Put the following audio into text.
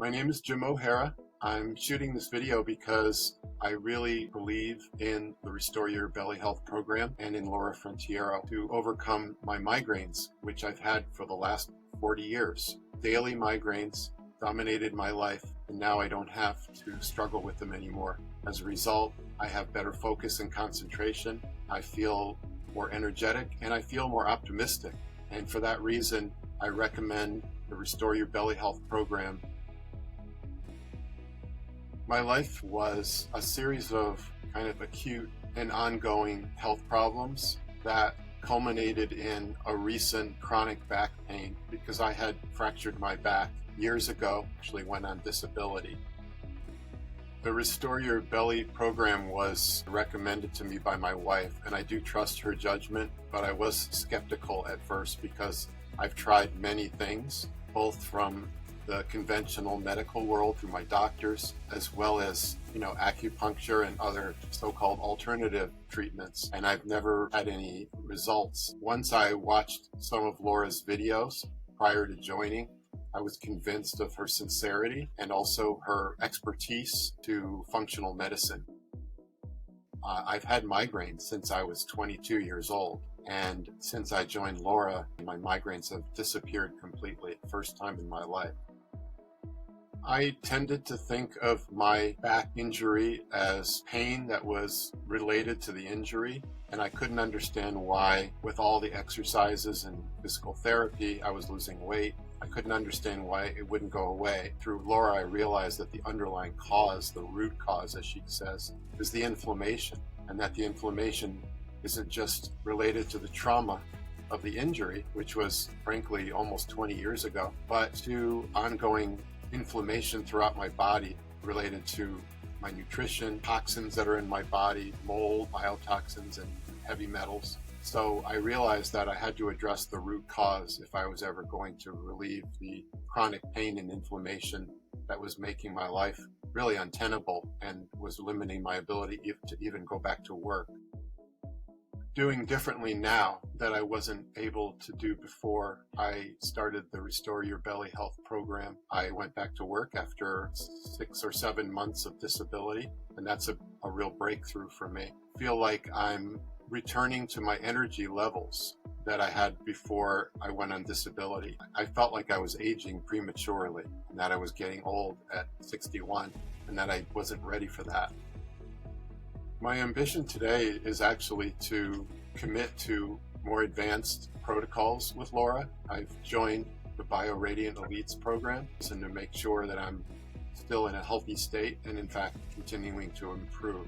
My name is Jim O'Hara. I'm shooting this video because I really believe in the Restore Your Belly Health program and in Laura Frontiero to overcome my migraines, which I've had for the last 40 years. Daily migraines dominated my life, and now I don't have to struggle with them anymore. As a result, I have better focus and concentration. I feel more energetic and I feel more optimistic. And for that reason, I recommend the Restore Your Belly Health program. My life was a series of kind of acute and ongoing health problems that culminated in a recent chronic back pain because I had fractured my back years ago, actually went on disability. The Restore Your Belly program was recommended to me by my wife, and I do trust her judgment, but I was skeptical at first because I've tried many things, both from the conventional medical world through my doctors, as well as, acupuncture and other so-called alternative treatments, and I've never had any results. Once I watched some of Laura's videos prior to joining, I was convinced of her sincerity and also her expertise to functional medicine. I've had migraines since I was 22 years old, and since I joined Laura, my migraines have disappeared completely, first time in my life. I tended to think of my back injury as pain that was related to the injury, and I couldn't understand why, with all the exercises and physical therapy, I was losing weight. I couldn't understand why it wouldn't go away. Through Laura, I realized that the underlying cause, the root cause, as she says, is the inflammation, and that the inflammation isn't just related to the trauma of the injury, which was, frankly, almost 20 years ago, but to ongoing inflammation throughout my body related to my nutrition, toxins that are in my body, mold, biotoxins, and heavy metals. So I realized that I had to address the root cause if I was ever going to relieve the chronic pain and inflammation that was making my life really untenable and was limiting my ability to even go back to work. Doing differently now that I wasn't able to do before I started the Restore Your Belly Health program. I went back to work after 6 or 7 months of disability, and that's a real breakthrough for me. I feel like I'm returning to my energy levels that I had before I went on disability. I felt like I was aging prematurely and that I was getting old at 61 and that I wasn't ready for that. My ambition today is actually to commit to more advanced protocols with Laura. I've joined the BioRadiant Elites program and to make sure that I'm still in a healthy state and in fact continuing to improve.